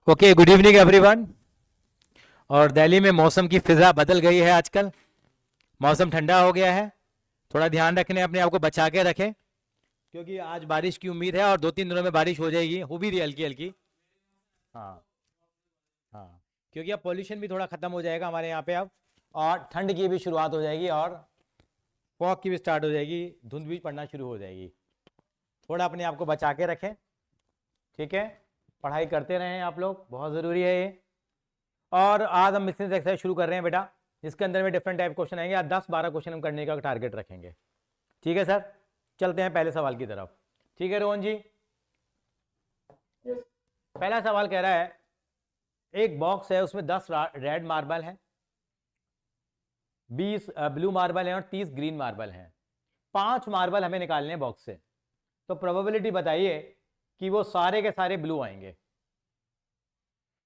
Okay, good evening everyone. और दिल्ली में मौसम की फिजा बदल गई है आजकल। मौसम ठंडा हो गया है। थोड़ा ध्यान रखने, अपने आप को बचा के रखें, क्योंकि आज बारिश की उम्मीद है और 2-3 दिनों में बारिश हो जाएगी, हो भी रही है हल्की हल्की। हाँ। हाँ, क्योंकि अब पॉल्यूशन भी थोड़ा ख़त्म हो जाएगा हमारे यहाँ पे अब, और ठंड की भी शुरुआत हो जाएगी, और फॉग की भी स्टार्ट हो जाएगी, धुंध भी पड़ना शुरू हो जाएगी। थोड़ा अपने आप को बचा के रखें, ठीक है। पढ़ाई करते रहें आप लोग, बहुत ज़रूरी है ये। और आज हम मिक्सिंग एक्सरसाइज शुरू कर रहे हैं बेटा। इसके अंदर में डिफरेंट टाइप क्वेश्चन आएंगे, आज 10-12 क्वेश्चन हम करने का टारगेट रखेंगे। ठीक है सर, चलते हैं पहले सवाल की तरफ। ठीक है रोहन जी। पहला सवाल कह रहा है, एक बॉक्स है, उसमें 10 रेड मार्बल है, 20 ब्लू मार्बल है और 30 ग्रीन मार्बल है। 5 मार्बल हमें निकालने हैं बॉक्स से, तो प्रोबेबिलिटी बताइए कि वो सारे के सारे ब्लू आएंगे।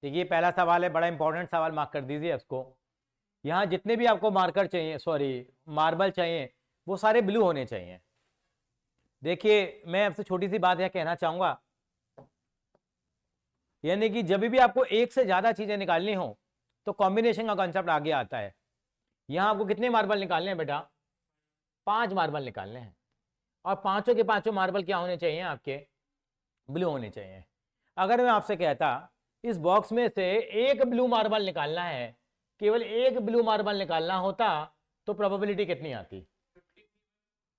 देखिए पहला सवाल है, बड़ा इंपॉर्टेंट सवाल, मार्क कर दीजिए इसको। यहाँ जितने भी आपको मार्कर चाहिए, सॉरी मार्बल चाहिए, वो सारे ब्लू होने चाहिए। देखिए मैं आपसे छोटी सी बात यह कहना चाहूंगा, यानी कि जब भी आपको एक से ज्यादा चीजें निकालनी हो तो कॉम्बिनेशन का कॉन्सेप्ट आगे आता है। यहाँ आपको कितने मार्बल निकालने हैं बेटा? 5 मार्बल निकालने हैं, और पांचों के पांचों मार्बल क्या होने चाहिए आपके? ब्लू होने चाहिए। अगर मैं आपसे कहता इस बॉक्स में से एक ब्लू मार्बल निकालना है, केवल एक ब्लू मार्बल निकालना होता, तो प्रोबेबिलिटी कितनी आती?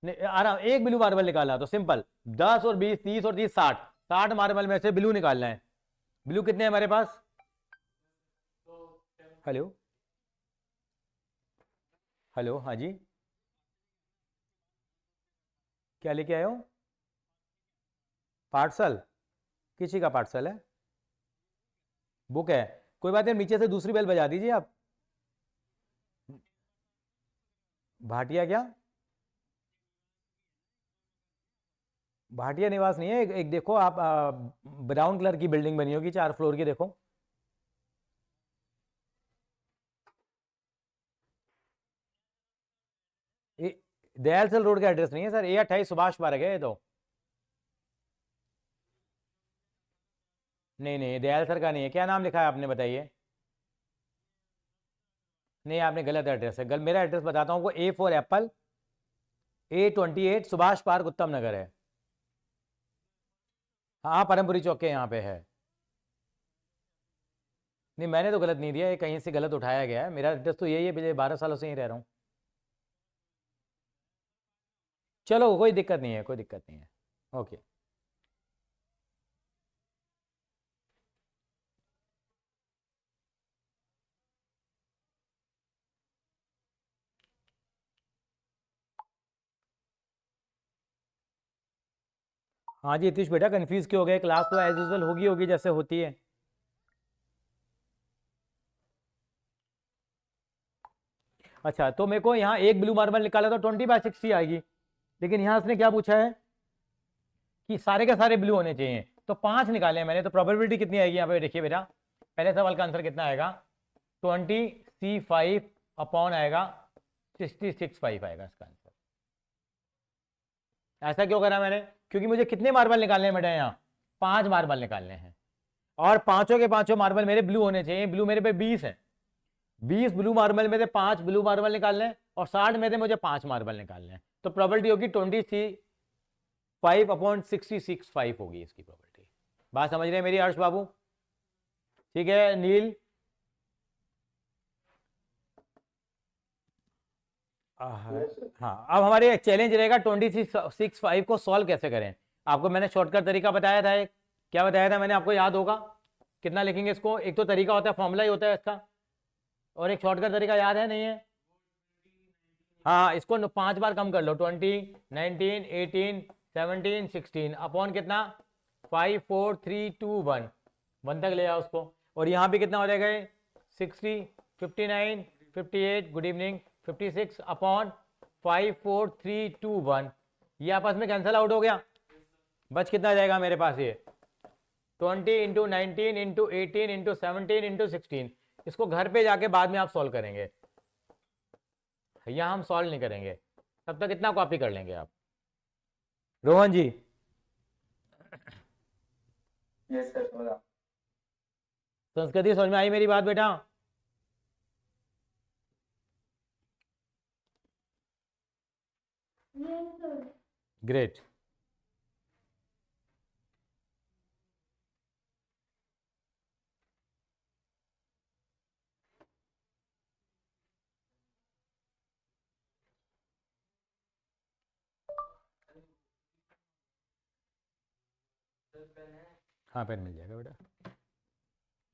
आराम, एक ब्लू मार्बल निकालना तो सिंपल 10 और 20, 30 और 30, 60, 60 मार्बल में से ब्लू निकालना है। ब्लू कितने हैं हमारे पास? हेलो हेलो, हाँ जी, क्या लेके आए हो? पार्सल? किसी का पार्सल है? बुक है? कोई बात नहीं, नीचे से दूसरी बेल बजा दीजिए आप। भाटिया क्या? भाटिया निवास नहीं है, एक देखो आप, ब्राउन कलर की बिल्डिंग बनी होगी 4 फ्लोर की, देखो। दयालसल रोड का एड्रेस नहीं है सर, A28 सुभाष पार्क है ये तो। नहीं नहीं, दयाल सर का नहीं है। क्या नाम लिखा है आपने, बताइए। नहीं, आपने गलत एड्रेस है। मेरा एड्रेस बताता हूँ, वो A4 Apple, A28 Subhash park, उत्तम नगर है। हाँ, परमपुरी चौक के यहाँ पे है। नहीं, मैंने तो गलत नहीं दिया, ये कहीं से गलत उठाया गया है। मेरा एड्रेस तो यही है, पिछले 12 सालों से ही रह रहा हूँ। चलो कोई दिक्कत नहीं है, कोई दिक्कत नहीं है। ओके। हाँ जी यतीश बेटा, कंफ्यूज क्यों हो गए? क्लास तो एज यूजल होगी होगी जैसे होती है। अच्छा, तो मेरे को यहाँ एक ब्लू मार्बल निकाला तो 20/60 आएगी, लेकिन यहाँ उसने क्या पूछा है कि सारे के सारे ब्लू होने चाहिए, तो 5 निकाले हैं मैंने, तो प्रोबेबिलिटी कितनी आएगी यहाँ पे? देखिए बेटा, पहले सवाल का आंसर कितना आएगा? 20C5 अपॉन आएगा 66.5 आएगा इसका आंसर। ऐसा क्यों करा मैंने? क्योंकि मुझे कितने मार्बल निकालने हैं बेटा? यहाँ 5 मार्बल निकालने हैं, और पांचों के पांचों मार्बल मेरे ब्लू होने चाहिए। ब्लू मेरे पे 20 है, 20 ब्लू मार्बल में से 5 ब्लू मार्बल निकालने हैं, और 60 में से मुझे 5 मार्बल निकालने हैं, तो प्रोबेबिलिटी होगी 20C5/66.5 होगी इसकी प्रोबेबिलिटी। बात समझ रहे हैं मेरी हर्ष बाबू? ठीक है नील। हाँ, अब हमारे चैलेंज रहेगा 20C6/5 को सॉल्व कैसे करें। आपको मैंने शॉर्टकट तरीका बताया था एक, क्या बताया था मैंने आपको, याद होगा? कितना लिखेंगे इसको? एक तो तरीका होता है, फॉर्मूला ही होता है इसका, और एक शॉर्टकट तरीका याद है नहीं है? हाँ, इसको 5 बार कम कर लो, 20, 19, 18, 17, 16 अपॉन कितना? 5, 4, 3, 2, 1, 1 तक ले जाओ उसको। और यहाँ भी कितना हो जाएगा? 60, 59, 58, गुड इवनिंग, 56 अपॉन 5, 4, 3, 2, 1, ये आपस में कैंसिल आउट हो गया। बच कितना जाएगा मेरे पास? ये 20 इंटू 19 इंटू 18 इंटू 17 इंटू 16। इसको घर पे जाके बाद में आप सॉल्व करेंगे, यहाँ हम सॉल्व नहीं करेंगे। तब तक इतना कॉपी कर लेंगे आप। रोहन जी, यस सर, बोला। संस्कृति समझ में आई मेरी बात बेटा? ग्रेट। हाँ पेन मिल जाएगा बेटा।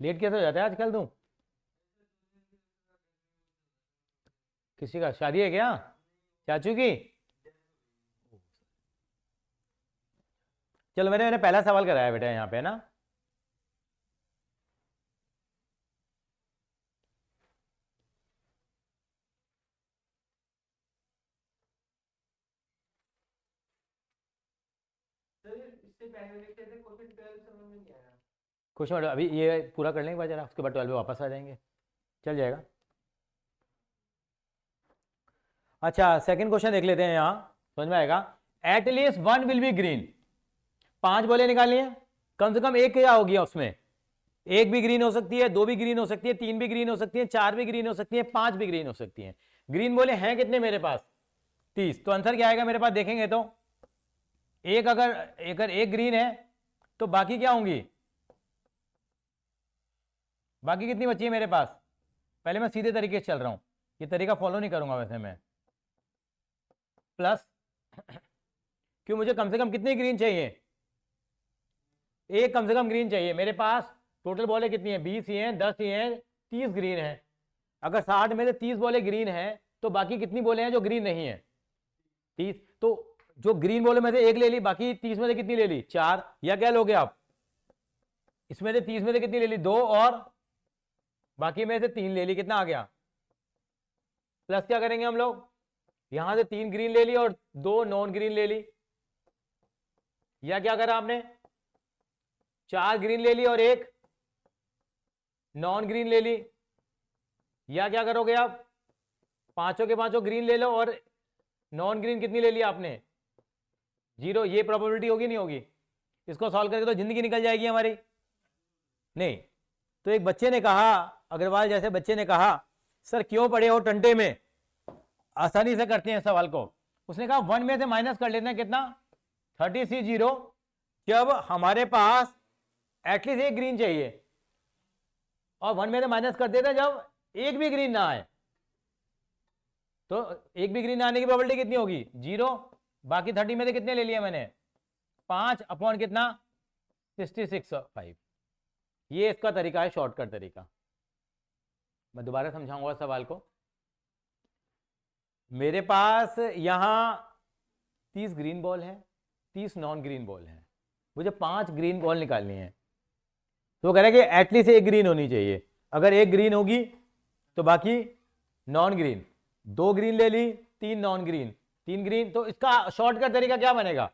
लेट कैसे हो जाता है आजकल तुम? किसी का शादी है क्या? चाचू की? चलो मैंने पहला सवाल कराया बेटा यहाँ पे ना। क्वेश्चन अभी ये पूरा कर लेंगे जरा, उसके बाद 12 में वापस आ जाएंगे, चल जाएगा। अच्छा सेकंड क्वेश्चन देख लेते हैं, यहाँ समझ में आएगा। At least one will be green. 5 बॉलें निकालनी है, कम से कम एक क्या होगी उसमें? एक भी ग्रीन हो सकती है, 2 भी ग्रीन हो सकती है, 3 भी ग्रीन हो सकती है, 4 भी ग्रीन हो सकती है, 5 भी ग्रीन हो सकती है। ग्रीन बोले हैं कितने मेरे पास? 30। तो आंसर क्या आएगा मेरे पास देखेंगे तो एक, अगर एक ग्रीन है तो बाकी क्या होंगी? बाकी कितनी बची है मेरे पास? पहले मैं सीधे तरीके से चल रहा हूं, ये तरीका फॉलो नहीं करूंगा वैसे मैं। प्लस क्यों, मुझे कम से कम कितनी ग्रीन चाहिए? एक कम से कम ग्रीन चाहिए मेरे पास। टोटल बॉलें कितनी है? 20 ही हैं, 10 ही हैं, 30 ग्रीन है। अगर 60 में से 30 बॉलें ग्रीन है तो बाकी कितनी बॉलें हैं जो ग्रीन नहीं है? 30। तो जो ग्रीन बॉलें में से एक ले ली, बाकी 30 में से कितनी ले ली? 4। या क्या लोगे आप? इसमें से 30 में से कितनी ले ली? 2, और बाकी में से 3 ले ली, कितना आ गया? प्लस क्या करेंगे हम लोग? यहां से 3 ग्रीन ले ली और 2 नॉन ग्रीन ले ली। या क्या करा आपने? 4 ग्रीन ले ली और 1 नॉन ग्रीन ले ली। या क्या करोगे आप? पांचों के पांचों ग्रीन ले लो और नॉन ग्रीन कितनी ले ली आपने? 0। ये प्रोबेबिलिटी होगी नहीं होगी? इसको सॉल्व करके तो जिंदगी निकल जाएगी हमारी। नहीं। तो एक बच्चे ने कहा, अग्रवाल जैसे बच्चे ने कहा, सर क्यों पढ़े हो टंटे में, आसानी से करते हैं सवाल को। उसने कहा 1 में से माइनस कर लेते हैं कितना? 30 जब हमारे पास एटलीस्ट एक ग्रीन चाहिए, और 1 में से माइनस कर देते हैं जब एक भी ग्रीन ना आए। तो एक भी ग्रीन आने की प्रोबेबिलिटी कितनी होगी? 0। बाकी 30 में से कितने ले लिए मैंने? 5 अपॉन कितना? 66/5। ये इसका तरीका है, शॉर्टकट तरीका। मैं दोबारा समझाऊंगा सवाल को। मेरे पास यहां 30 ग्रीन बॉल है, 30 नॉन ग्रीन बॉल है, मुझे 5 ग्रीन बॉल निकालनी है। तो कह रहे कि एटलीस्ट एक ग्रीन होनी चाहिए। अगर एक ग्रीन होगी तो बाकी नॉन ग्रीन। 2 ग्रीन ले ली, 3 नॉन ग्रीन, 3 ग्रीन। तो इसका शॉर्टकट तरीका क्या बनेगा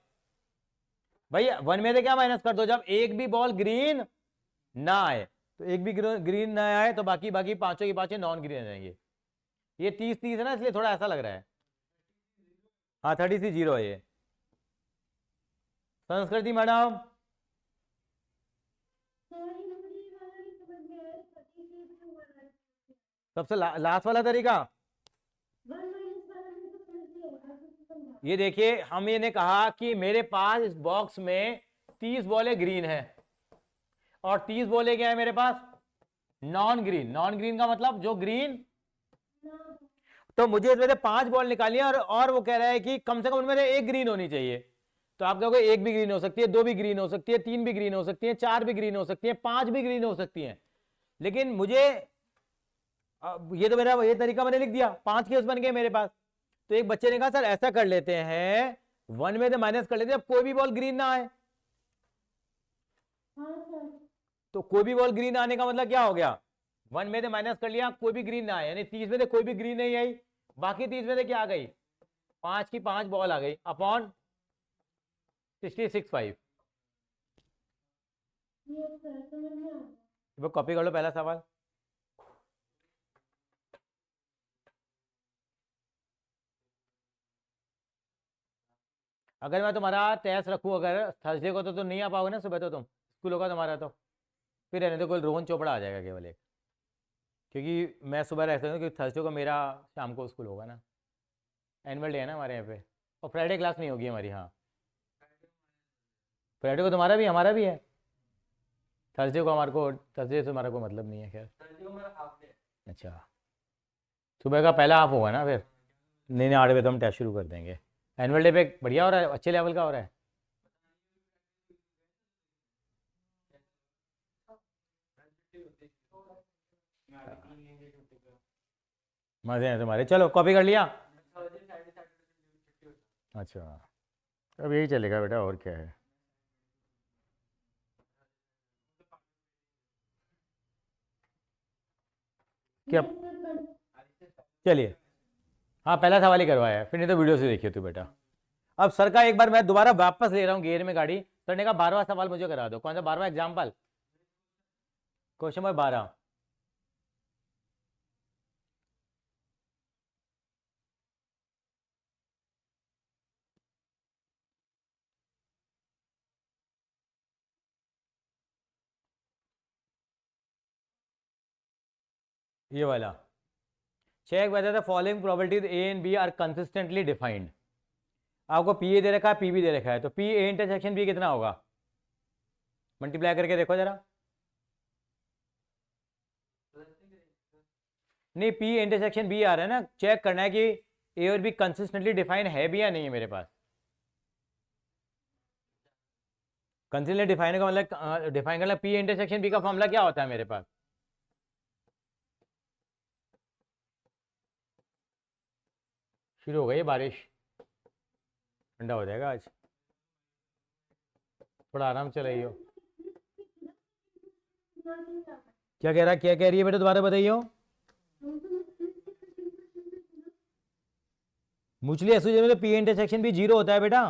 भाई? 1 में से क्या माइनस कर दो जब एक भी बॉल ग्रीन ना आए। तो एक भी ग्रीन ना आए तो बाकी पांचों की पांचों नॉन ग्रीन रहेंगे। ये 30 है ना, इसलिए थोड़ा ऐसा लग रहा है। हाँ 30 है ये। संस्कृति मैडम, सबसे लास्ट वाला तरीका ये देखिए, हम ये ने कहा कि मेरे पास इस बॉक्स में 30 बॉलें ग्रीन है और 30 बॉलें क्या है मेरे पास? Non green. नॉन ग्रीन का मतलब जो ग्रीन। तो मुझे इसमें से 5 बॉल निकाली है, और वो कह रहा है कि कम से कम उनमें से एक ग्रीन होनी चाहिए। तो आप कहोगे एक भी ग्रीन हो सकती है, 2 भी ग्रीन हो सकती है, 3 भी ग्रीन हो सकती है, 4 भी ग्रीन हो सकती है, 5 भी ग्रीन हो सकती है। लेकिन मुझे ये तो मेरा ये तरीका मैंने लिख दिया, 5 केस बन गए मेरे पास। तो एक बच्चे ने कहा सर ऐसा कर लेते हैं, 1 में से माइनस कर लेते हैं, अब कोई भी बॉल ग्रीन ना आए। तो कोई भी बॉल ग्रीन आने का मतलब क्या हो गया? 1 में से माइनस कर लिया, कोई भी ग्रीन ना आए, यानी 30 में से कोई भी ग्रीन नहीं आई। बाकी 30 में से क्या आ गई? 5 की 5 बॉल आ गई अपॉन 66/5। वो कॉपी कर लो पहला सवाल। अगर मैं तुम्हारा टेस्ट रखूं अगर थर्सडे को, तो तुम नहीं आ पाओगे ना सुबह, तो तुम स्कूल होगा तुम्हारा तो। फिर रहने तो कोई रोहन चोपड़ा आ जाएगा केवल एक, क्योंकि मैं सुबह रहता हूँ क्योंकि थर्सडे को मेरा शाम को स्कूल होगा ना, एनुअल डे है ना हमारे यहाँ पे, और फ्राइडे क्लास नहीं होगी हमारी। हाँ, फ्राइडे को तुम्हारा भी हमारा भी है, थर्सडे को हमारे को, थर्सडे से हमारा कोई मतलब नहीं है। खैर, अच्छा, सुबह का पहला हाफ होगा ना फिर। नहीं नहीं, 8 बजे तो हम टेस्ट शुरू कर देंगे। एनुअल डे पे बढ़िया हो रहा है, अच्छे लेवल का हो रहा है। मजे हैं तुम्हारे, चलो कॉपी कर लिया। अच्छा, अब यही चलेगा बेटा, और क्या है। क्या, चलिए, हाँ पहला सवाल ही करवाया है, फिर नहीं तो वीडियो से देखिए तू बेटा। अब सर का एक बार मैं दोबारा वापस ले रहा हूँ गियर में गाड़ी। सर ने कहा 12वां सवाल मुझे करा दो। कौन सा 12वां एग्जाम्पल? Question number 12। ये वाला, check whether the following probabilities A and B are consistently defined. आपको पी ए दे रखा है, पी बी दे रखा है, तो पी ए इंटरसेक्शन बी कितना होगा? मल्टीप्लाई करके देखो जरा। नहीं, पी इंटरसेक्शन बी आ रहा है ना, चेक करना है कि ए और बी कंसिस्टेंटली डिफाइन है भी या नहीं है मेरे पास। कंसिस्टेंटली डिफाइन का मतलब, डिफाइन करना, पी इंटरसेक्शन बी का फॉर्मूला क्या होता है मेरे पास? शुरू हो गई बारिश, ठंडा हो जाएगा आज, थोड़ा आराम से रहियो। क्या कह रहा, क्या कह रही है बेटा, दोबारा बताइयो। मुचली एसोसिएशन में तो पी इंटरसेक्शन भी 0 होता है बेटा।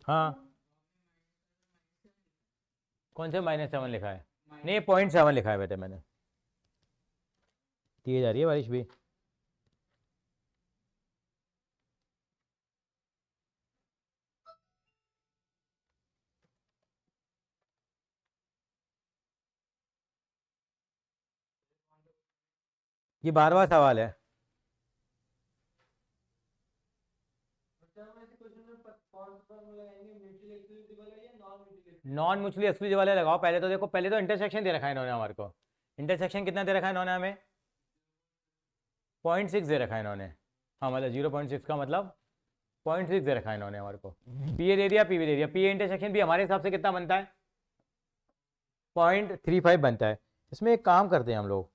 हाँ, कौन से -7 लिखा है? नहीं, 0.7 लिखा है बेटा मैंने। तेज आ रही है बारिश भी। ये 12वां सवाल है। नॉन म्यूचुअली एक्सक्लूसिव वाले लगाओ पहले। तो देखो, पहले तो इंटरसेक्शन दे रखा है इन्होंने हमारे को। इंटरसेक्शन कितना दे रखा है इन्होंने हमें? 0.6 दे रखा है इन्होंने। हाँ मतलब 0.6 का मतलब 0.6 दे रखा है इन्होंने हमारे को। पी ए दे दिया, पी बी दे दिया। पी ए इंटरसेक्शन भी हमारे हिसाब से कितना बनता है? 0.35 बनता है। इसमें एक काम करते हैं हम लोग,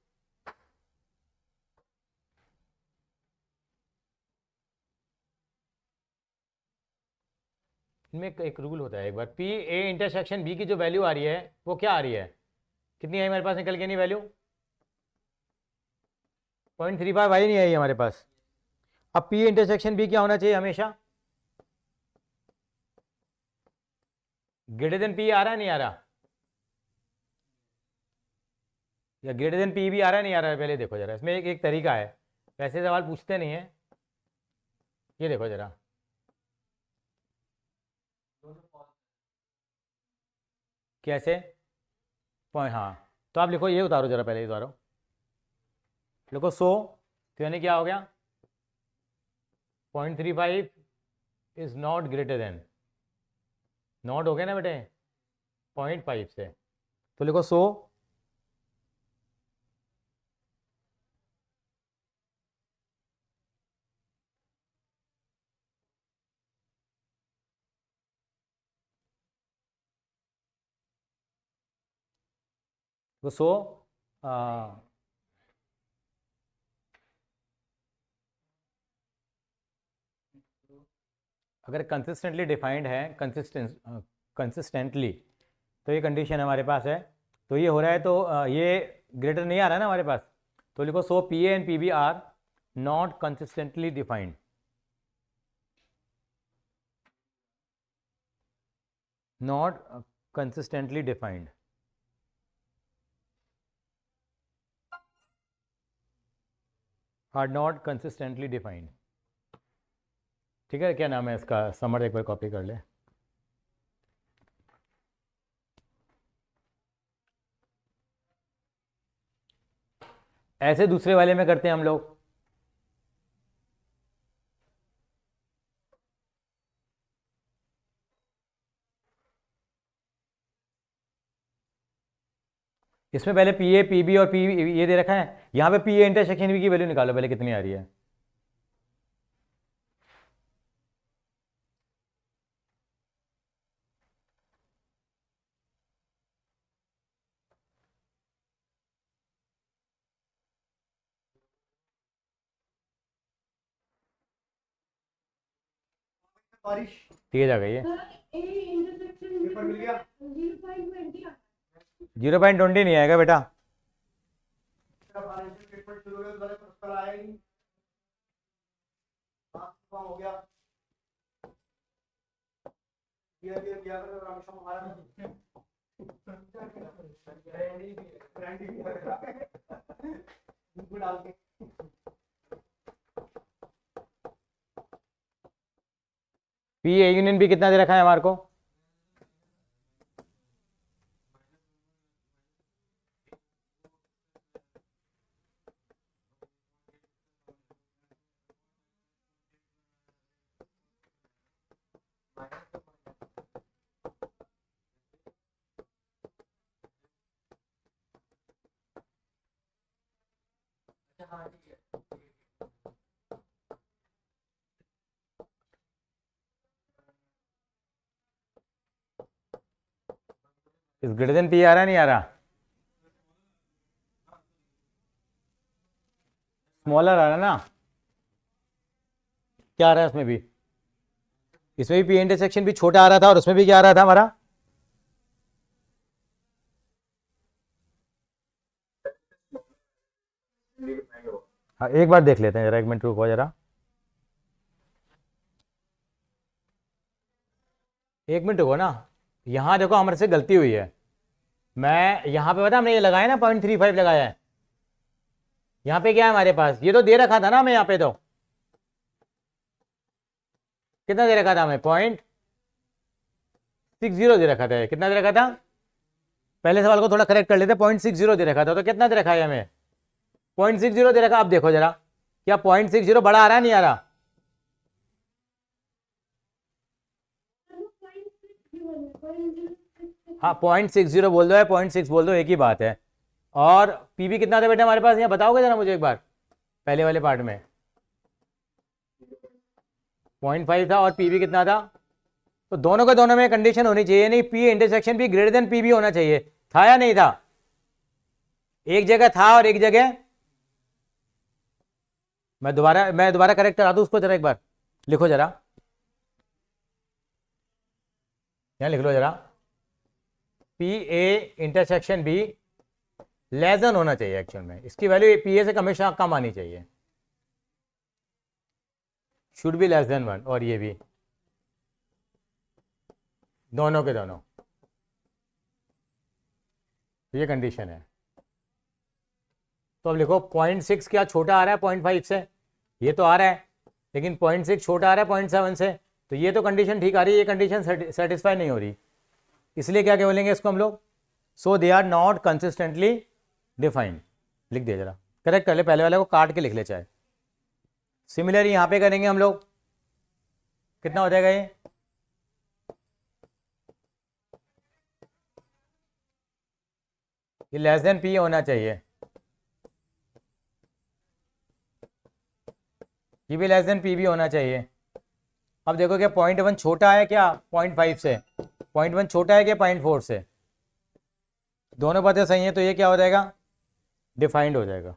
इनमें एक रूल होता है, एक बार पी ए इंटरसेक्शन बी की जो वैल्यू आ रही है वो क्या आ रही है, कितनी आई मेरे पास निकल के? नहीं, वैल्यू 0.35 आई नहीं आई हमारे पास। अब पी इंटरसेक्शन बी क्या होना चाहिए हमेशा? ग्रेटर देन पी आ रहा है नहीं आ रहा? या ग्रेटर देन पी भी आ रहा है नहीं आ रहा है? पहले देखो जरा, इसमें एक तरीका है, वैसे सवाल पूछते नहीं है। ये देखो जरा, कैसे पॉइंट, हाँ तो आप लिखो, ये उतारो जरा, पहले ये उतारो, लिखो 100, तो यानी क्या हो गया? 0.35 is not greater than, not हो गया ना बेटे 0.5 से, तो लिखो 100। तो 100 अगर कंसिस्टेंटली डिफाइंड है, कंसिस्टेंटली, तो ये कंडीशन हमारे पास है। तो ये हो रहा है, तो ये ग्रेटर नहीं आ रहा है ना हमारे पास, तो लिखो 100 P A and P B are not consistently defined, not consistently defined, are not consistently defined. ठीक है, क्या नाम है इसका, समर एक बार कॉपी कर ले। ऐसे दूसरे वाले में करते हैं हम लोग। इसमें पहले पी ए पी बी और पी ये दे रखा है, यहाँ पे पी ए इंटरसेक्शन बी की वैल्यू निकालो पहले कितनी आ रही है। बारिश तेज आ गई है। पेपर मिल गया। 0.20 नहीं आएगा बेटा। पेपर शुरू हो गया, वाले प्रश्न आया ही नहीं। हो गया किया रामेश्वरम हमारा डाल के पी ए यूनियन भी कितना दे रखा है हमारे को? इस ग्रेटर देन पी आ रहा नहीं आ रहा? स्मॉलर आ रहा ना? क्या आ रहा है उसमें भी? इसमें भी पी इंटरसेक्शन भी छोटा आ रहा था और उसमें भी क्या आ रहा था हमारा? हाँ एक बार देख लेते हैं जरा, 1 मिनट रुको जरा, 1 मिनट रुको ना। यहाँ देखो हमारे से गलती हुई है। मैं यहाँ पे पता हमने ये लगाया ना 0.35 लगाया है। यहाँ पे क्या है हमारे पास, ये तो दे रखा था ना हमें, यहाँ पे तो कितना दे रखा था हमें? 0.60 दे रखा था। कितना दे रखा था? पहले सवाल को थोड़ा करेक्ट कर लेते। 0.60 दे रखा था, तो कितना दे रखा है हमें? 0.60 दे रखा। अब देखो जरा, क्या 0.60 बड़ा आ रहा है नहीं आ रहा? हाँ 0.60 बोल दो या 0.6 बोल दो, एक ही बात है। और पीबी कितना था बेटा हमारे पास, यहाँ बताओगे जरा मुझे एक बार, पहले वाले पार्ट में 0.5 था और पीबी कितना था? तो दोनों के दोनों में कंडीशन होनी चाहिए, नहीं पी इंटरसेक्शन भी ग्रेटर देन पीबी होना चाहिए। था या नहीं था? एक जगह था और एक जगह, मैं दोबारा करेक्ट करा दूं उसको जरा, एक बार लिखो जरा, यहाँ लिख लो जरा, P A intersection be less than होना चाहिए। एक्चुअल में इसकी वैल्यू पी ए से हमेशा कम आनी चाहिए, शुड बी लेस देन 1। और ये भी दोनों के दोनों, ये कंडीशन है। तो अब लिखो 0.6 क्या छोटा आ रहा है 0.5 से? ये तो आ रहा है, लेकिन 0.6 छोटा आ रहा है 0.7 से, तो ये तो कंडीशन ठीक आ रही है, ये कंडीशन सेटिस्फाई नहीं हो रही। इसलिए क्या बोलेंगे इसको हम लोग? So they are not consistently defined. लिख दिया जरा, करेक्ट कर ले, पहले वाले को काट के लिख ले चाहे। सिमिलरली यहाँ पे करेंगे हम लोग, कितना हो जाएगा ये लेस देन पी होना चाहिए, ये भी लेस देन पी भी होना चाहिए। अब देखो क्या 0.1 छोटा है क्या 0.5 से? 0.1 छोटा है क्या 0.4 से? दोनों बातें सही हैं, तो ये क्या हो जाएगा? डिफाइंड हो जाएगा।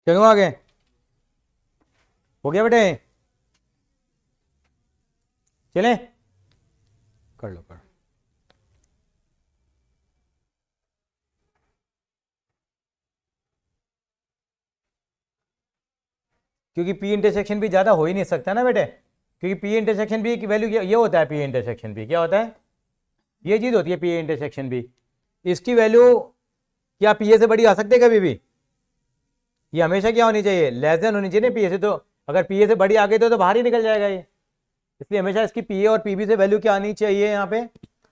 चलो आगे, हो गया बेटे, चलें, कर लो कर। क्योंकि पी इंटरसेक्शन भी ज़्यादा हो ही नहीं सकता ना बेटे, क्योंकि पी इंटरसेक्शन भी की वैल्यू ये होता है, पी इंटरसेक्शन भी क्या होता है, ये चीज़ होती है पी इंटरसेक्शन भी। इसकी वैल्यू क्या पी ए से बड़ी आ सकती है कभी भी? ये हमेशा क्या होनी चाहिए, लेस देन होनी चाहिए ना पी ए से। तो अगर पी ए से बड़ी आ गई तो बाहर ही निकल जाएगा ये। इसलिए हमेशा इसकी पी ए और पी बी से वैल्यू क्या आनी चाहिए, यहाँ पे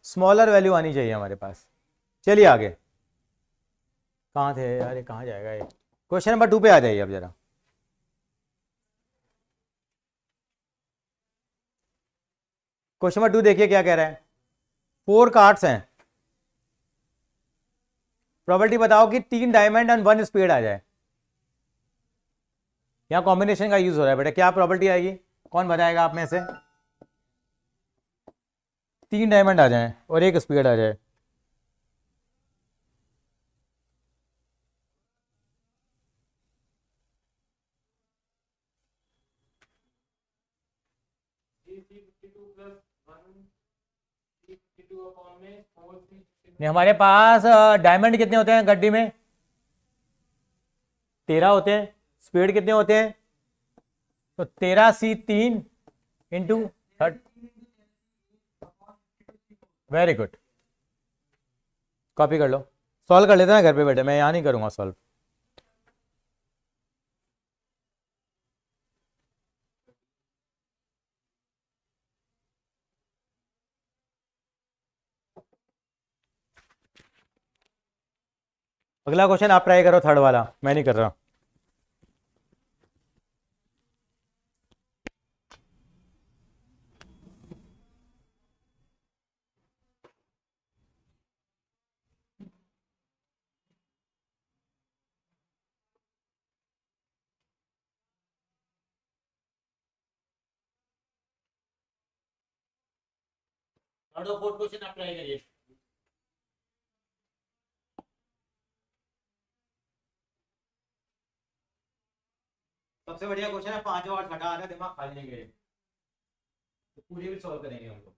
स्मॉलर वैल्यू आनी चाहिए हमारे पास। चलिए आगे, कहाँ थे यार, ये कहाँ जाएगा ये? क्वेश्चन नंबर 2 पे आ जाइए अब जरा। क्वेश्चन नंबर 2 देखिए क्या कह रहा है। 4 कार्ड्स हैं, प्रोबेबिलिटी बताओ कि 3 डायमंड एंड 1 स्पेड आ जाए। यहाँ कॉम्बिनेशन का यूज हो रहा है बेटा, क्या प्रोबेबिलिटी आएगी, कौन बताएगा आप में से? 3 डायमंड आ जाए और 1 स्पेड आ जाए। नहीं, हमारे पास डायमंड कितने होते हैं गड्डी में? 13 होते हैं। स्पीड कितने होते हैं? तो 13C3 into 30। Very good, copy कर लो, सॉल्व कर लेते हैं घर पे बेटे, मैं यहाँ नहीं करूँगा सॉल्व। अगला क्वेश्चन आप ट्राई करो, थर्ड वाला, मैं नहीं कर रहा। थर्ड और फोर्थ क्वेश्चन आप ट्राई करिए। सबसे बढ़िया क्वेश्चन है, 5 और घटा रहा, दिमाग खाली नहीं गए, तो पूरी भी सॉल्व करेंगे हम लोग।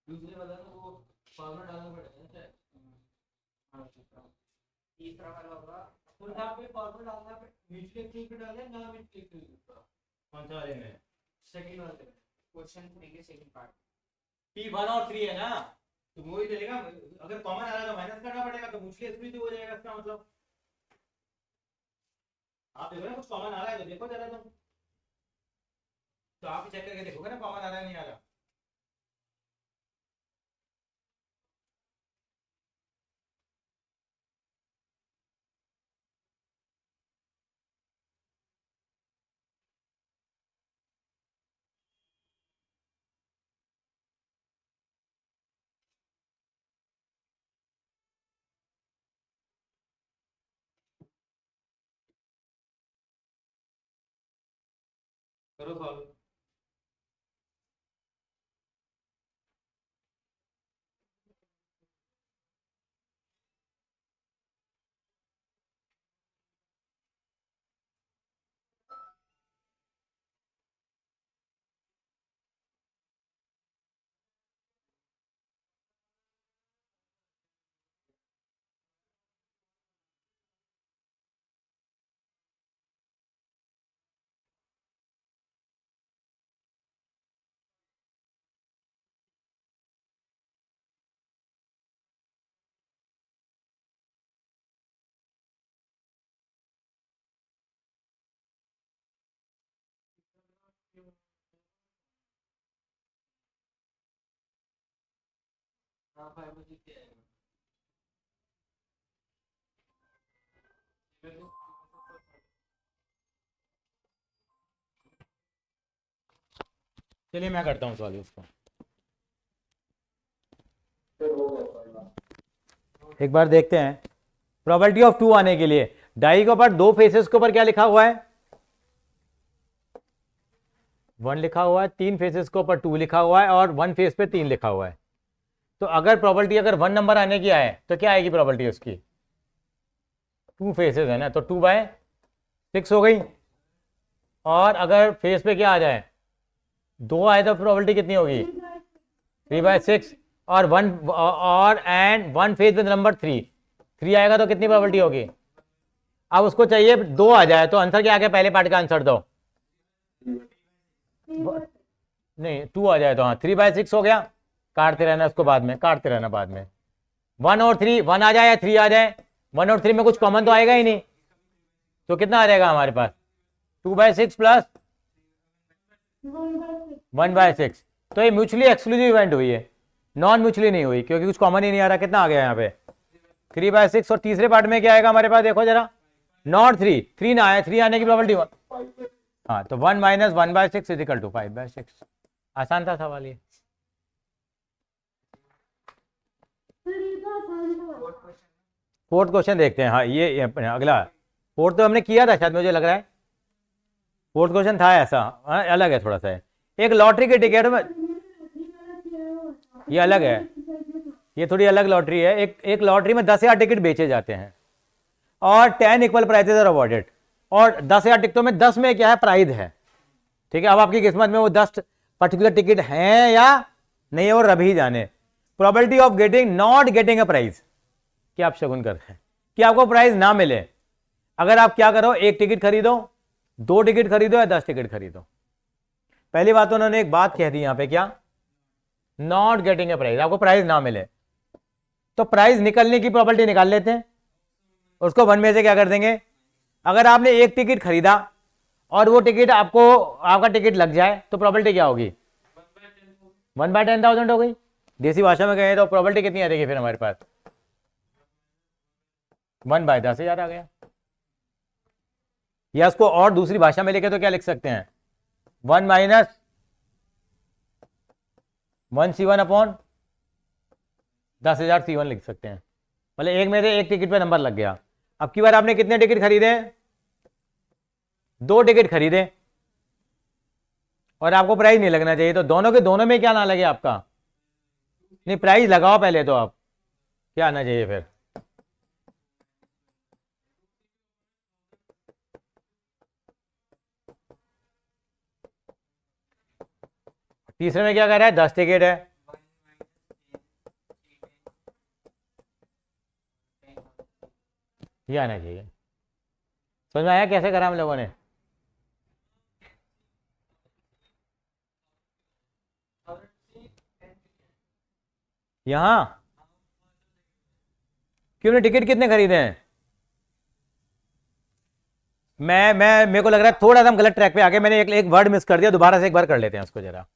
दूसरे वाला तो वो फॉर्मूला डालना पड़ेगा ना। तीसरा वाला होगा, तो यहाँ पे फॉर्मूला डालना पे म्यूचुअल एक्सक्लूसिव पे डालना है ना, म्यूचुअल एक्सक्लूसिव का कौन सा वाले में? सेकंड वाले में, क्वेश्चन 3 के सेकंड पार्ट। P1 और 3 है ना, तो वही चलेगा। अगर कॉमन आ रहा है तो माइनस करना पड़ेगा, तो म्यूचुअल एक्सक्लूसिव हो जाएगा इसका मतलब। आप देखो ना, कुछ कॉमन आ रहा है तो देखो जरा तुम, तो आप चेक करके देखोगे ना कॉमन आ रहा है नहीं आ रहा। करो सॉल्व। चलिए मैं करता हूँ सॉल्व इसको। एक बार देखते हैं प्रोबेबिलिटी ऑफ 2 आने के लिए। डाई के ऊपर 2 फेसेस के ऊपर क्या लिखा हुआ है? 1 लिखा हुआ है। 3 फेसेस के ऊपर 2 लिखा हुआ है और 1 फेस पे 3 लिखा हुआ है। तो अगर प्रोबेबिलिटी अगर 1 नंबर आने की आए तो क्या आएगी प्रोबेबिलिटी उसकी? 2 फेसेस है ना, तो 2/6 हो गई। और अगर फेस पे क्या आ जाए, 2 आए तो प्रोबेबिलिटी कितनी होगी? 3/6। और 1 और एंड 1 फेस विद नंबर 3 आएगा तो कितनी प्रोबेबिलिटी होगी? अब उसको चाहिए 2 आ जाए, तो आंसर क्या आ गया? पहले पार्ट का आंसर दो। नहीं, 2 आ जाए तो हाँ 3/6 हो गया। काटते रहना उसको, बाद में काटते रहना बाद में। 1 और 3, 1 आ जाए या 3 आ जाए, 1 और 3 में कुछ कॉमन तो आएगा ही नहीं, तो कितना आ जाएगा हमारे पास? 2/6 प्लस 1/6। तो ये म्यूचुअली एक्सक्लूसिव इवेंट हुई है, नॉन म्यूचुअली नहीं हुई, क्योंकि कुछ कॉमन ही नहीं आ रहा। कितना आ गया यहाँ पे? 3/6। और तीसरे पार्ट में क्या आएगा हमारे पास? देखो जरा, नॉट 3 ना आया, 3 आने की प्रोबेबिलिटी। हाँ, तो 1 - 1/6 = 5/6। आसान था सवाल ये। फोर्थ क्वेश्चन देखते हैं। हाँ, ये अगला फोर्थ तो हमने किया था शायद, मुझे लग रहा है फोर्थ क्वेश्चन था ऐसा। हाँ, अलग है थोड़ा सा। एक लॉटरी के टिकट में, ये अलग है, ये थोड़ी अलग लॉटरी है। एक लॉटरी में 10,000 टिकट बेचे जाते हैं और 10 इक्वल प्राइजेज आर अवॉर्डेड। और 10,000 टिकटों में 10 में क्या है? प्राइज है। ठीक है, अब आपकी किस्मत में वो 10 पर्टिकुलर टिकट हैं या नहीं है, वो रब ही जाने। Probability of getting not getting a prize, क्या आप शगुन कर रहे हैं कि आपको प्राइज ना मिले। अगर आप क्या करो, एक टिकट खरीदो, 2 टिकट खरीदो या 10 टिकट खरीदो। पहली बात तो उन्होंने एक बात कह दी यहां पे, क्या? नॉट गेटिंग ए प्राइज, आपको प्राइज ना मिले। तो प्राइज निकलने की प्रोबेबिलिटी निकाल लेते हैं, उसको 1 में से क्या कर देंगे? अगर आपने एक टिकट खरीदा और वो टिकट आपका टिकट लग जाए तो प्रोबेबिलिटी क्या होगी? 1/10,000 हो गई। देसी भाषा में कहें तो प्रोबेबिलिटी कितनी आ जाएगी फिर हमारे पास? 1/10,000 आ गया। या उसको और दूसरी भाषा में लिखे तो क्या लिख सकते हैं? 1 - 1/10,000 लिख सकते हैं। मतलब एक में से एक टिकट पे नंबर लग गया। अब की बार आपने कितने टिकट खरीदे? 2 टिकट खरीदे और आपको प्राइस नहीं लगना चाहिए, तो दोनों के दोनों में क्या ना लगे आपका? नहीं, प्राइस लगाओ पहले, तो आप क्या आना चाहिए फिर? तीसरे में क्या कर रहा है? 10 टिकट है। ये आना चाहिए। समझ में आया कैसे करा हम लोगों ने? यहां क्यों? टिकट कितने खरीदे हैं? मेरे को लग रहा है थोड़ा सा हम गलत ट्रैक पे आ गए। मैंने एक वर्ड मिस कर दिया, दोबारा से एक बार कर लेते हैं उसको जरा।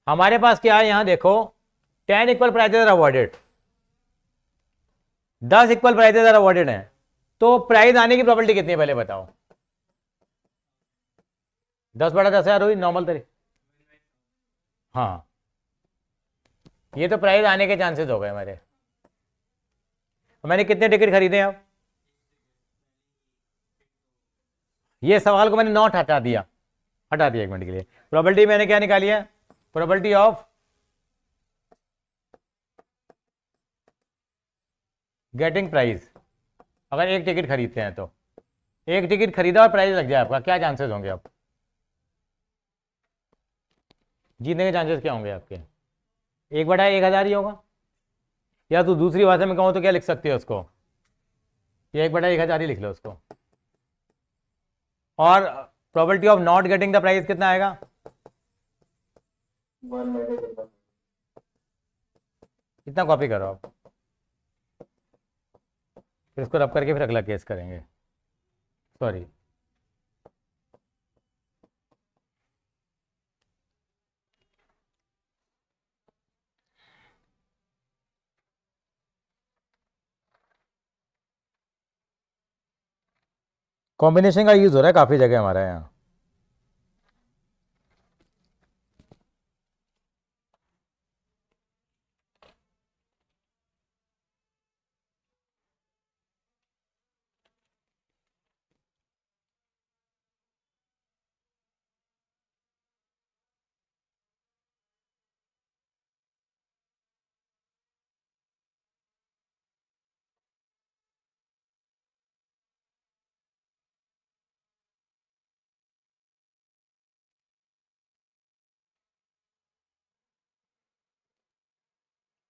हमारे पास क्या है यहां देखो, 10 equal prizes are awarded, 10 equal prizes are awarded है। तो प्राइज आने की प्रोबेबिलिटी कितनी है पहले बताओ? 10/10,000 हुई नॉर्मल तरीके। हाँ, ये तो प्राइज आने के चांसेस हो गए हमारे। मैंने कितने टिकट खरीदे अब? ये सवाल को मैंने नॉट हटा दिया, 1 मिनट के लिए। प्रोबेबिलिटी मैंने क्या निकाली है? Probability of getting prize. अगर एक टिकट खरीदते हैं तो एक टिकट खरीदा और प्राइस लग जाए आपका, क्या चांसेस होंगे? आप जीतने के चांसेस क्या होंगे आपके? 1/1000 ही होगा। या तो दूसरी भाषा में कहूँ तो क्या लिख सकते हो उसको? ये 1/1000 ही लिख लो उसको। और probability of not getting the price कितना आएगा? 1/10,000। इतना कॉपी करो आप, फिर इसको रब करके फिर अगला केस करेंगे। सॉरी, कॉम्बिनेशन का यूज हो रहा है काफी जगह हमारा यहाँ।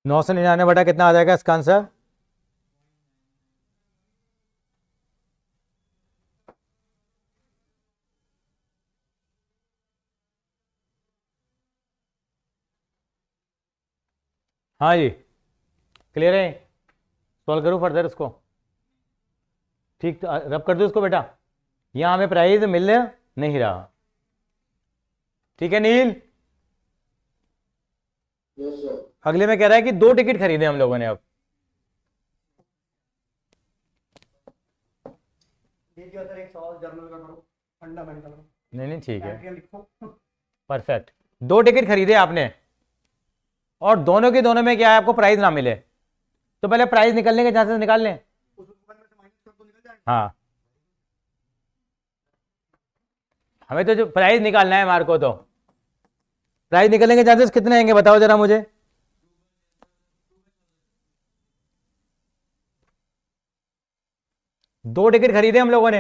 नौ सौ 99 बटा कितना आ जाएगा इसका आंसर? हाँ जी, क्लियर है? सॉल्व करूँ फर्दर इसको? ठीक, तो रब कर दो इसको बेटा। यहाँ हमें प्राइस मिल नहीं रहा। ठीक है नील? अगले में कह रहा है कि 2 टिकट खरीदे हम लोगों ने अब। ये क्या सर, एक सवाल जर्नल का करो, फंडामेंटल नहीं ठीक है, का लिखो। परफेक्ट। 2 टिकट खरीदे आपने और दोनों के दोनों में क्या है, आपको प्राइस ना मिले, तो पहले प्राइस निकलने के चांसेस निकाल लें। उस ऊपर में से माइनस कर तो निकल जाएगा। हाँ, हमें तो जो प्राइस निकालना है हमारे को, तो प्राइस निकलने के चांसेस कितने आएंगे बताओ जरा मुझे। दो टिकट खरीदे हम लोगों ने,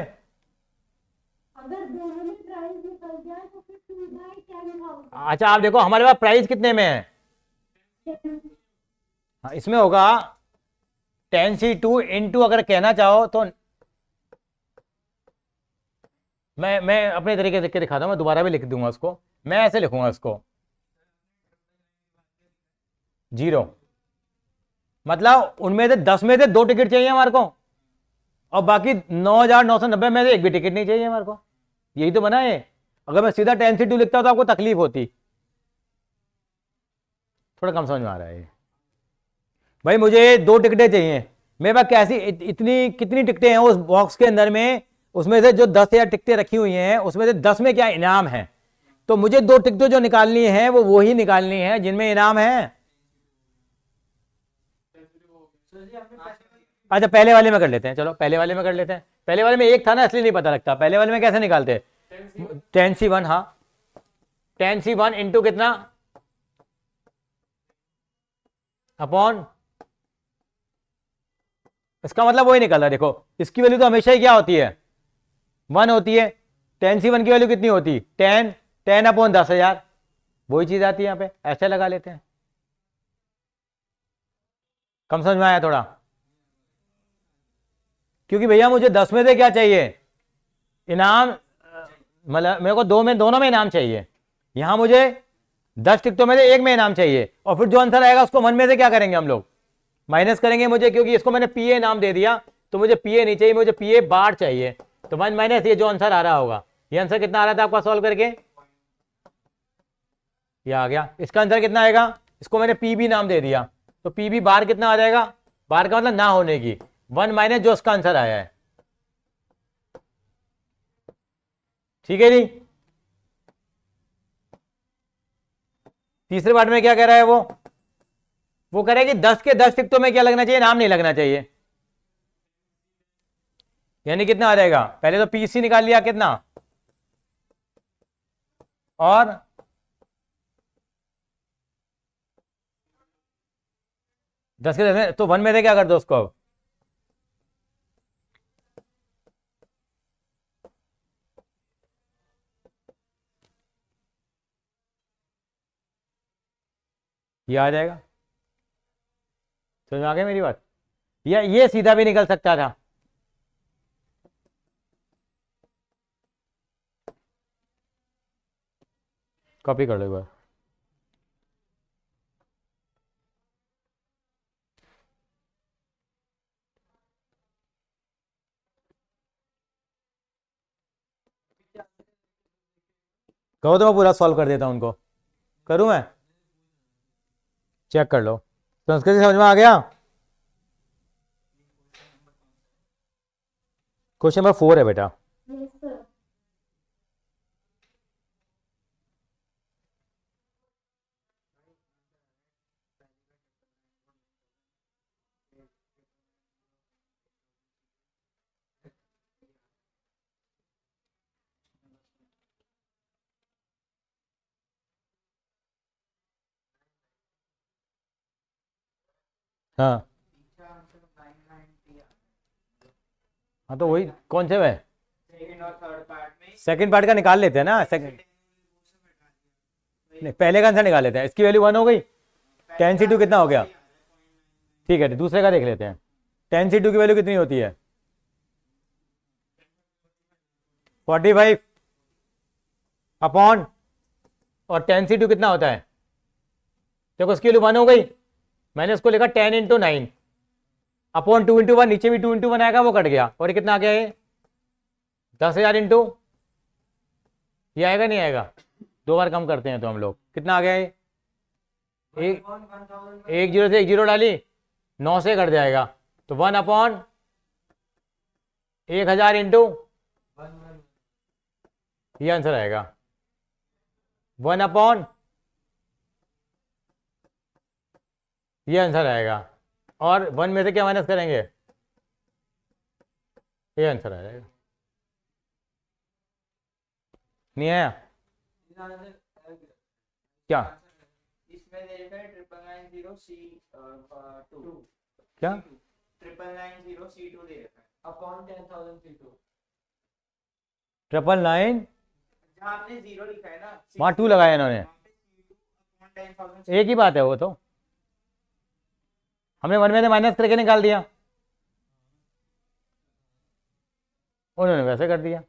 अगर दोनों में प्राइस निकल जाए तो फिर 2/10 अच्छा आप देखो हमारे पास प्राइस कितने में है। हाँ, इसमें होगा 10C2 इंटू, अगर कहना चाहो तो मैं अपने तरीके से लिख के दिखाता हूँ, मैं दोबारा भी लिख दूंगा उसको। मैं ऐसे लिखूंगा इसको 0, मतलब उनमें से 10 में से 2 टिकट चाहिए हमारे को, और बाकी 9,990 में से एक भी टिकट नहीं चाहिए हमारे को। यही तो बना है। अगर मैं सीधा 10C2 लिखता तो आपको तकलीफ होती। थोड़ा कम समझ में आ रहा है भाई। मुझे 2 टिकटें चाहिए, मेरे पास कैसी इतनी कितनी टिकटें हैं उस बॉक्स के अंदर में, उसमें से जो 10,000 टिकटें रखी हुई हैं उसमें से 10 में क्या इनाम है, तो मुझे 2 टिकटें जो निकालनी है वो वही निकालनी है जिनमें इनाम है। अच्छा पहले वाले में कर लेते हैं, चलो पहले वाले में कर लेते हैं। पहले वाले में एक था ना, इसलिए नहीं पता लगता। पहले वाले में कैसे निकालते? 10C1, हाँ 10C1 इंटू कितना, अपॉन, इसका मतलब वही निकल रहा है। देखो इसकी वैल्यू तो हमेशा ही क्या होती है, 1 होती है। 10C1 की वैल्यू कितनी होती? 10 अपॉन 10,000, वही चीज आती है यहाँ पे। ऐसे लगा लेते हैं। कम समझ में आया थोड़ा? क्योंकि भैया मुझे 10 में से क्या चाहिए, इनाम, मतलब मेरे को दोनों में इनाम चाहिए। यहां मुझे 10 टिकटों में से एक में इनाम चाहिए, और फिर जो आंसर आएगा उसको 1 में से क्या करेंगे हम लोग, माइनस करेंगे। मुझे क्योंकि इसको मैंने पीए नाम दे दिया, तो मुझे पीए नहीं चाहिए, मुझे पीए बार चाहिए। तो 1 माइनस ये जो आंसर आ रहा होगा, ये आंसर कितना आ रहा था आपका सॉल्व करके, ये आ गया। इसका आंसर कितना आएगा, इसको मैंने पी भी नाम दे दिया, तो पी भी बार कितना आ जाएगा, बार का मतलब ना होने की 1 माइनस जो इसका आंसर आया है। ठीक है जी। तीसरे पार्ट में क्या कह रहा है वो कह रहा है कि 10 के 10 टिकटों में क्या लगना चाहिए, नाम नहीं लगना चाहिए। यानी कितना आ जाएगा, पहले तो पीसी निकाल लिया कितना, और 10 के 10 में, तो 1 में से क्या कर दो उसको अब, ये आ जाएगा। समझ में आ गया मेरी बात? या ये सीधा भी निकल सकता था। कॉपी कर लो एक बार। कहो तो मैं पूरा सॉल्व कर देता हूं उनको। करूं मैं? चेक कर लो। संस्कृत समझ में आ गया? क्वेश्चन नंबर 4 है बेटा। Yes, sir. हाँ हाँ, तो वही कौन से है, सेकंड और थर्ड पार्ट में सेकंड पार्ट का निकाल लेते हैं ना, सेकंड नहीं, पहले का आंसर निकाल लेते हैं। इसकी वैल्यू 1 हो गई, tan C2 कितना हो गया, ठीक है दूसरे का देख लेते हैं। tan C2 की वैल्यू कितनी होती है 45 अपॉन, और tan C2 कितना होता है, देखो इसकी वैल्यू 1 हो गई, मैंने उसको लिखा 10 × 9 अपॉन 2 × 1, नीचे भी 2 × 1 आएगा, वो कट गया, और ये कितना आ गया ये 10,000 इंटू, ये आएगा नहीं आएगा, 2 बार कम करते हैं तो हम लोग, कितना आ गया ये, एक जीरो से एक जीरो डाली, 9 से कट जाएगा, तो 1 अपॉन 1000 इंटू, ये आंसर आएगा 1 अपॉन, ये आंसर आएगा, और 1 में से क्या माइनस करेंगे, ये आंसर आ जाएगा। नहीं आया क्या, इसमें दे रखा है 999 क्या 999 दे रखा है अपॉन 10,000 C2, 999, जहाँ आपने जीरो लिखा है ना वहाँ 2 लगाया इन्होंने, अपॉन 10,000 एक ही बात है वो, तो हमने 1 में से माइनस करके निकाल दिया, उन्होंने वैसे कर दिया।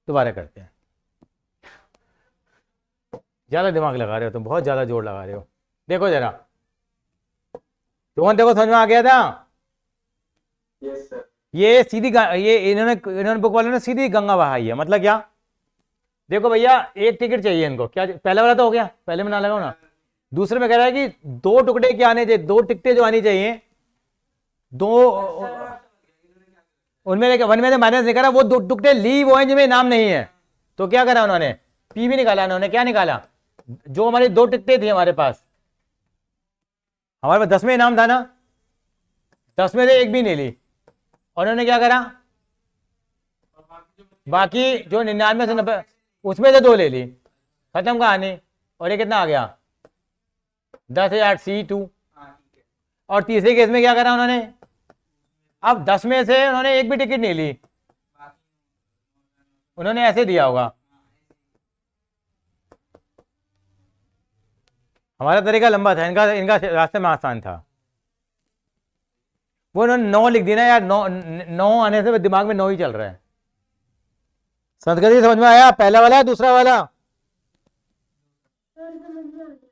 दोबारा करते हैं, ज़्यादा दिमाग लगा रहे हो तुम, बहुत ज़्यादा जोर लगा रहे हो। देखो जरा रोहन, देखो समझ में आ गया था, यस सर। ये सीधी ये इन्होंने बुक वालों ने सीधी गंगा बहाई है, मतलब क्या, देखो भैया एक टिकट चाहिए इनको, क्या पहला वाला तो हो गया, पहले में ना लगाओ ना, दूसरे में कह रहा है कि 2 टुकड़े क्या आने चाहिए, 2 टिकटें जो आनी चाहिए, 2 उनमें 1 में से माइनस नहीं करा, वो 2 टुकड़े लीव हुए जिनमें नाम नहीं है, तो क्या करा उन्होंने, पी भी निकाला उन्होंने, क्या निकाला, जो हमारी 2 टिकटें थी हमारे पास 10 में इनाम था ना, 10 में से एक भी नहीं ली, और उन्होंने क्या करा, बाकी जो 99 से 90 उसमें से 2 ले ली, खत्म कहानी, और ये कितना आ गया 10,000 C2। और तीसरे केस में क्या करा उन्होंने, अब 10 में से उन्होंने एक भी टिकट नहीं ली, उन्होंने ऐसे दिया होगा, हमारा तरीका लंबा था, इनका इनका रास्ते में आसान था, वो उन्होंने 9 लिख दी ना यार, 9 आने से दिमाग में 9 ही चल रहा है। संस्कृति समझ में आया, पहला वाला दूसरा वाला, सर समझ में आ गया।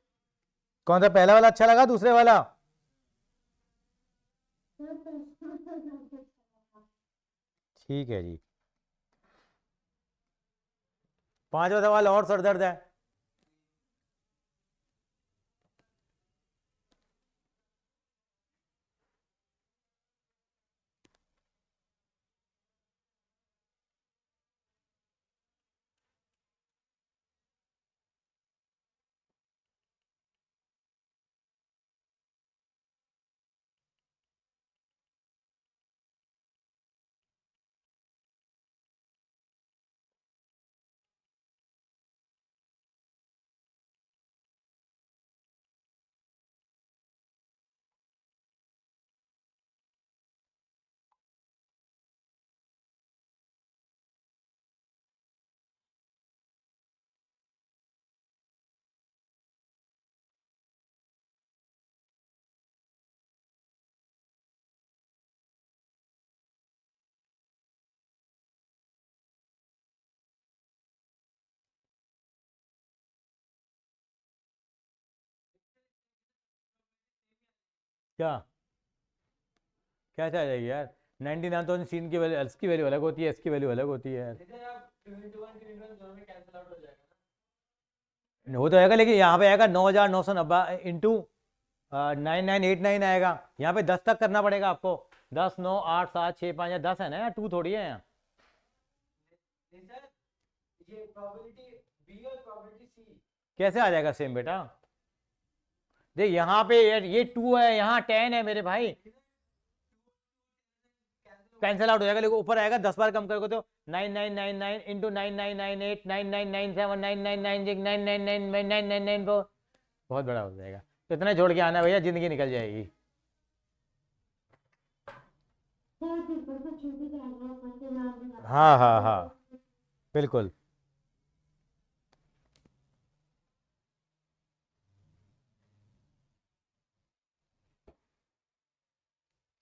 कौन सा पहला वाला अच्छा लगा दूसरे वाला, सर सर ठीक है जी। 5वां सवाल और सरदर्द है, क्या क्या चाह जाएगी यार, 99 तो सीन की वैल्यू, की वैल्यू अलग होती है, इसकी वैल्यू अलग होती है यार, हो तो आएगा, लेकिन यहाँ पे आएगा 9,990 इंटू 9989 आएगा, यहाँ पे 10 तक करना पड़ेगा आपको, 10 9 8 7 6 5 10 है ना यार, 2 थोड़ी है यहाँ, सर ये प्रोबेबिलिटी बी और प्रोबेबिलिटी सी। कैसे आ जाएगा सेम बेटा? देख यहाँ पे ये 2 है, यहाँ 10 है मेरे भाई, कैंसिल आउट हो जाएगा। लेकिन ऊपर आएगा 10 बार कम करोगे तो 9999 इंटू 9998 9997 9996 9999 बहुत बड़ा हो जाएगा। तो इतना जोड़ के आना भैया, जिंदगी निकल जाएगी। सर पेपर तो छूट ही जाएगा, ऊपर से मैं भी बता हाँ हाँ हाँ बिल्कुल।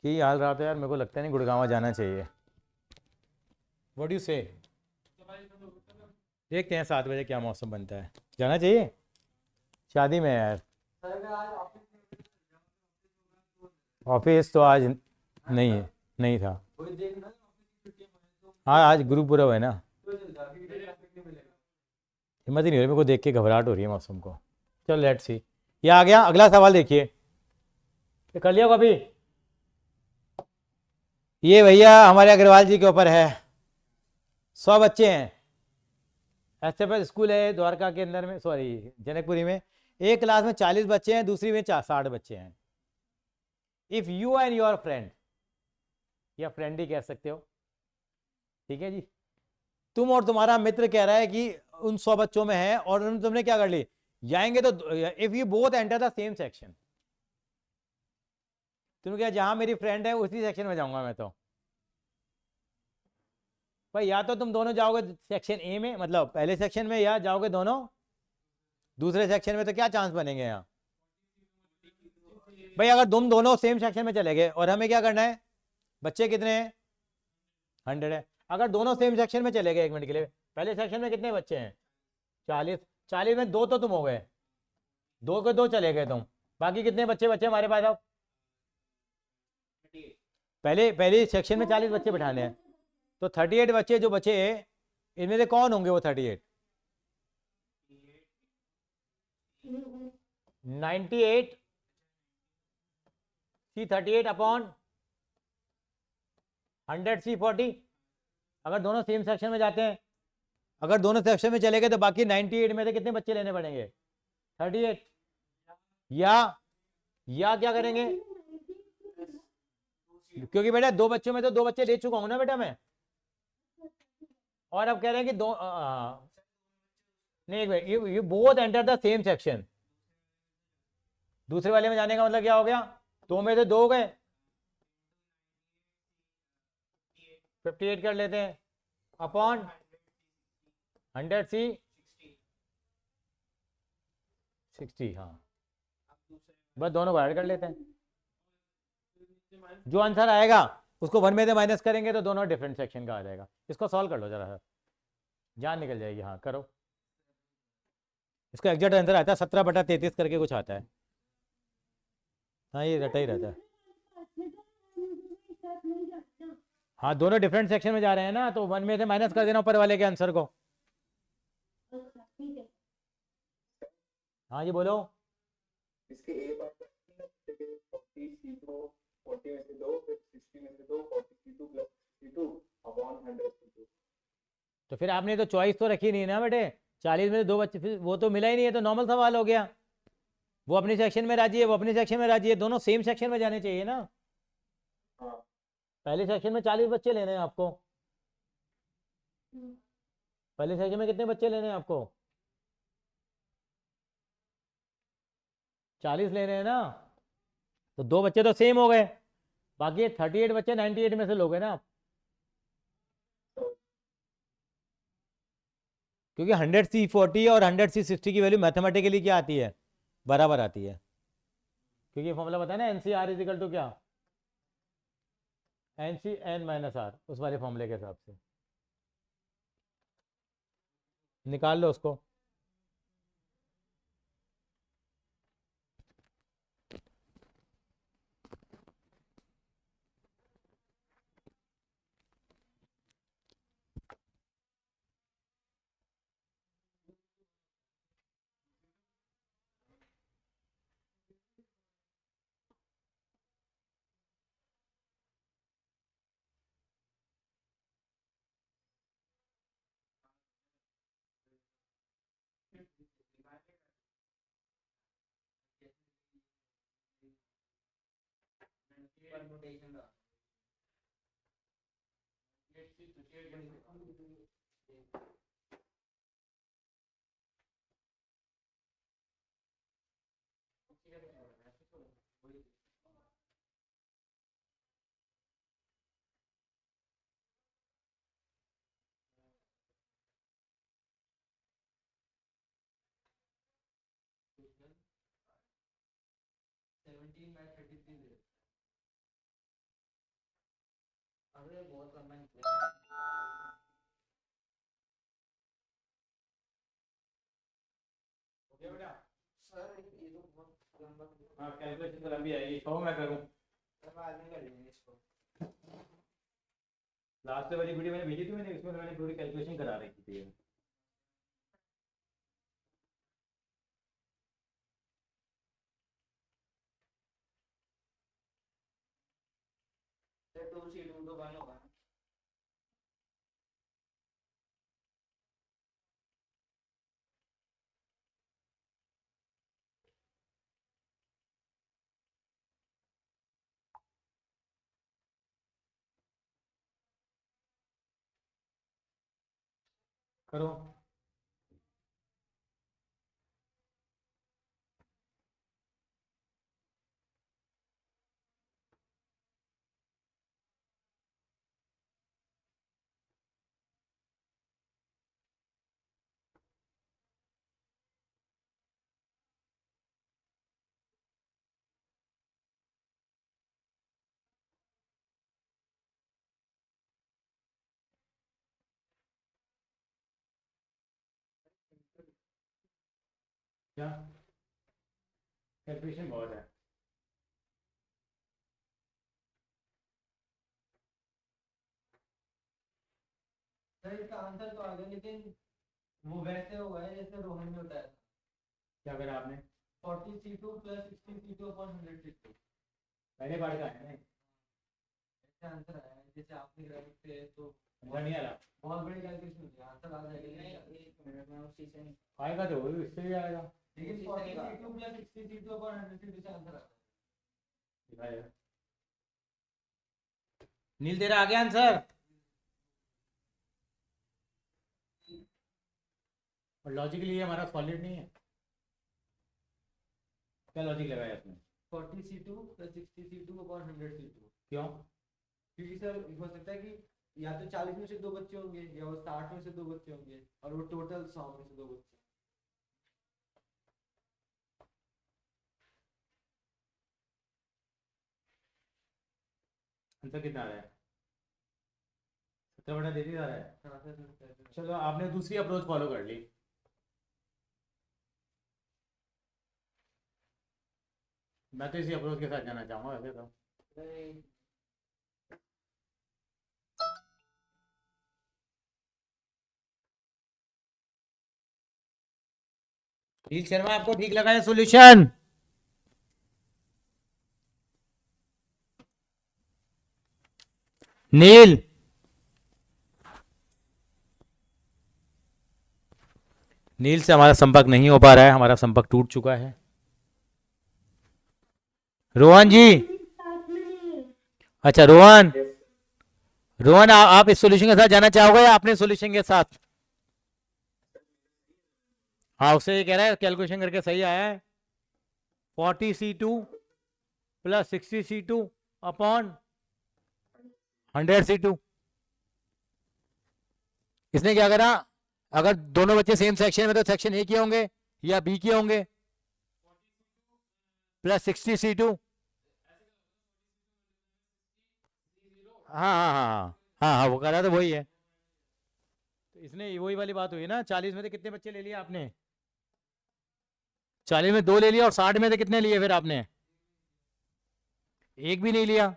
कि हाल रहा था यार, मेरे को लगता नहीं गुड़गांव जाना चाहिए। व्हाट डू से? देखते हैं 7 बजे क्या मौसम बनता है। जाना चाहिए, शादी में है यार। सर अगर आज ऑफिस ऑफिस तो आज नहीं है, नहीं था। वही देखना ऑफिस की छुट्टी तो हाँ आज गुरुपुरब है ना, चल जाएगा, फिर ट्रैफिक नहीं मिलेगा। हिम्मत ही नहीं हो रही मेरे को, देख के घबराहट हो रही है मौसम को। चल लेट्स सी। ये आ गया, अगला सवाल देखिए। ये कर लिया कभी? ये भैया हमारे अग्रवाल जी के ऊपर है। 100 बच्चे हैं, एसएफएस स्कूल है द्वारका के अंदर में, सॉरी जनकपुरी में। एक क्लास में 40 बच्चे हैं, दूसरी में 60 बच्चे हैं। If you and your friend, या फ्रेंड ही कह सकते हो, ठीक है जी, तुम और तुम्हारा मित्र कह रहा है कि उन 100 बच्चों में है और तुमने क्या कर ली, जाएंगे तो if you both enter the same section, तुमने क्या जहां मेरी फ्रेंड है उसी सेक्शन में जाऊंगा मैं तो। भाई या तो तुम दोनों जाओगे सेक्शन ए में, मतलब पहले सेक्शन में, या जाओगे दोनों दूसरे सेक्शन में, तो क्या चांस बनेंगे यहाँ? भाई अगर तुम दोनों सेम सेक्शन में चले गए और हमें क्या करना है, बच्चे कितने हैं, 100 है। अगर दोनों सेम सेक्शन में चले गए, 1 मिनट के लिए, पहले सेक्शन में कितने बच्चे हैं, 40, 40 में 2 तो तुम हो गए, 2 के 2 चले गए तुम, बाकी कितने बच्चे बच्चे हमारे पास अब? पहले सेक्शन में 40 बच्चे बिठाने हैं, तो 38 बच्चे जो बचे, इनमें से कौन होंगे वो 38? 98 सी 38 अपॉन 100 सी 40। अगर दोनों सेम सेक्शन में जाते हैं, अगर दोनों सेक्शन में चले गए तो बाकी 98 में से कितने बच्चे लेने पड़ेंगे, 38। या क्या करेंगे, क्योंकि बेटा 2 बच्चों में तो 2 बच्चे ले चुका हूं ना बेटा मैं, और अब कह रहे हैं कि नहीं you both enter the same section. दूसरे वाले में जाने का मतलब क्या हो गया, 2 में से 2 हो गए, 58 कर लेते हैं अपॉन 100 सी 60। हाँ बस दोनों को ऐड कर लेते हैं, जो आंसर आएगा उसको 1 में से माइनस करेंगे तो दोनों डिफरेंट सेक्शन का आ जाएगा। इसको सॉल्व कर लो जरा सा, जान निकल जाएगी। हाँ करो, इसका एग्जैक्ट आंसर आता है 17/33 करके कुछ आता है। हाँ ये रटा ही रहता है। हाँ दोनों डिफरेंट सेक्शन में जा रहे हैं ना, तो 1 में से माइनस कर देना ऊपर वाले के आंसर को। हाँ जी बोलो। इसके ए बार 40 C2 40 में से 2 फिर 60 में से 2 40 C2 plus C2 upon 100 C2। तो फिर आपने तो चॉइस तो रखी नहीं ना बेटे, 40 में से 2 बच्चे, फिर वो तो मिला ही नहीं है, तो नॉर्मल सवाल हो गया। वो अपने सेक्शन में राजी है, वो अपने सेक्शन में राजी है, दोनों सेम सेक्शन में जाने चाहिए ना। हाँ पहले सेक्शन में 40 बच्चे लेने हैं आपको, पहले सेक्शन में कितने बच्चे लेने हैं आपको, 40 लेने हैं ना, तो 2 बच्चे तो सेम हो गए, बाकी 38 बच्चे 98 में से लोगे ना आप, क्योंकि 100 सी 40 और 100 सी 60 की वैल्यू मैथमेटिकली क्या आती है, बराबर आती है, क्योंकि फॉर्मूला बताया ना NCR इजिकल टू क्या, NC n माइनस आर, उस वाले फॉर्मूले के हिसाब से निकाल लो उसको। नोटेशन का अरे बहुत करना है ओके बेटा। सर ये तो बहुत लंबा हाँ कैलकुलेशन तो लंबी आएगी, छो मैं करूँ। सर बाद में कर लेंगे इसको लास्ट वाली वीडियो मैंने भेजी थी, मैंने इसमें तो मैंने पूरी कैलकुलेशन करा रखी थी। सर 2C2 तो 1 होगा करो। क्या कैलकुलेशन बहुत है। सर इसका आंसर तो आ गया लेकिन वो वैसे हुआ है जैसे रोहन में बताया था क्या करा आपने? 40C2 plus 60C2 upon 100C2 पहले पार्ट का है ना, ऐसा आंसर आया है जैसे आपने ग्राफ पे तो समझ नहीं आ रहा। बहुत बड़ी कैलकुलेशन होती है आंसर आ जाएगा नहीं 1 मिनट में उसी से आएगा तो वो इससे भी आएगा। लेकिन 40C2 plus 60C2 upon 100C2 से आंसर आता है दिखाएगा। नील तेरा आ गया आंसर? और लॉजिकली ये हमारा सॉलिड नहीं है। क्या लॉजिक लगाया इसमें? 40C2 plus 60C2 upon 100C2 क्यों? क्योंकि सर हो सकता है कि या तो 40 में से 2 बच्चे होंगे या वो 60 में से 2 बच्चे होंगे और वो टोटल 100 में से 2 बच्चे आंसर कितना आ रहा है? 17 बटा 33 आ रहा है। हाँ सर चलो आपने दूसरी अप्रोच फॉलो कर ली। मैं तो इसी अप्रोच के साथ जाना चाहूंगा वैसे तो। नील शर्मा आपको ठीक लगा है सॉल्यूशन? नील नील से हमारा संपर्क नहीं हो पा रहा है, हमारा संपर्क टूट चुका है। रोहन जी, साथ में नहीं है। अच्छा रोहन, Yes. रोहन आप इस सॉल्यूशन के साथ जाना चाहोगे या अपने सॉल्यूशन के साथ? हाँ उससे ये कह रहा है कैलकुलेशन करके सही आया है। 40C2 plus 60C2 upon 100C2। इसने क्या करा, अगर दोनों बच्चे सेम सेक्शन में तो सेक्शन ए के होंगे या बी के होंगे, प्लस 60C2। हाँ हाँ हाँ हाँ हाँ हाँ वो कह रहा था वही है। तो इसने वही वाली बात हुई ना, 40 में से कितने बच्चे ले लिए आपने? 40 में 2 ले लिया और 60 में से कितने लिए फिर आपने? एक भी नहीं लिया।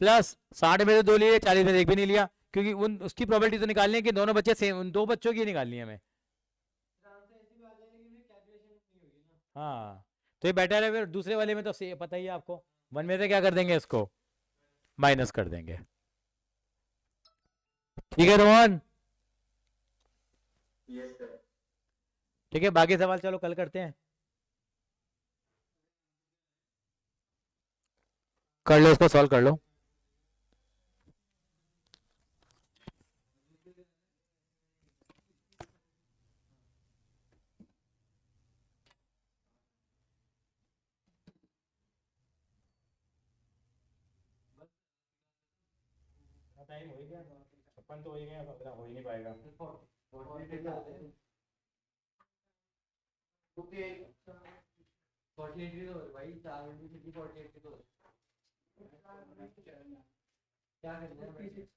प्लस 60 में से 2 लिए, 40 में से एक भी नहीं लिया, क्योंकि उन उसकी प्रोबेबिलिटी तो निकालनी है कि दोनों बच्चे सेम, उन 2 बच्चों की निकालनी है हमें। आंसर ऐसे भी आ जाएगा लेकिन कैलकुलेशन नहीं होगी ना हाँ तो ये बेटर है। फिर दूसरे वाले में तो पता ही है आपको, 1 में से क्या कर देंगे, इसको माइनस कर देंगे। ठीक है रोहन? Yes, sir. ठीक है, बाकी सवाल चलो कल करते हैं। कर लो, इसको सॉल्व कर लो। टाइम हो ही गया, 56 तो हो ही गया, 15 हो ही नहीं पाएगा। 48 आते हैं। 48 की तो भाई 4 मिनट की 48 की तो क्या करना है भाई?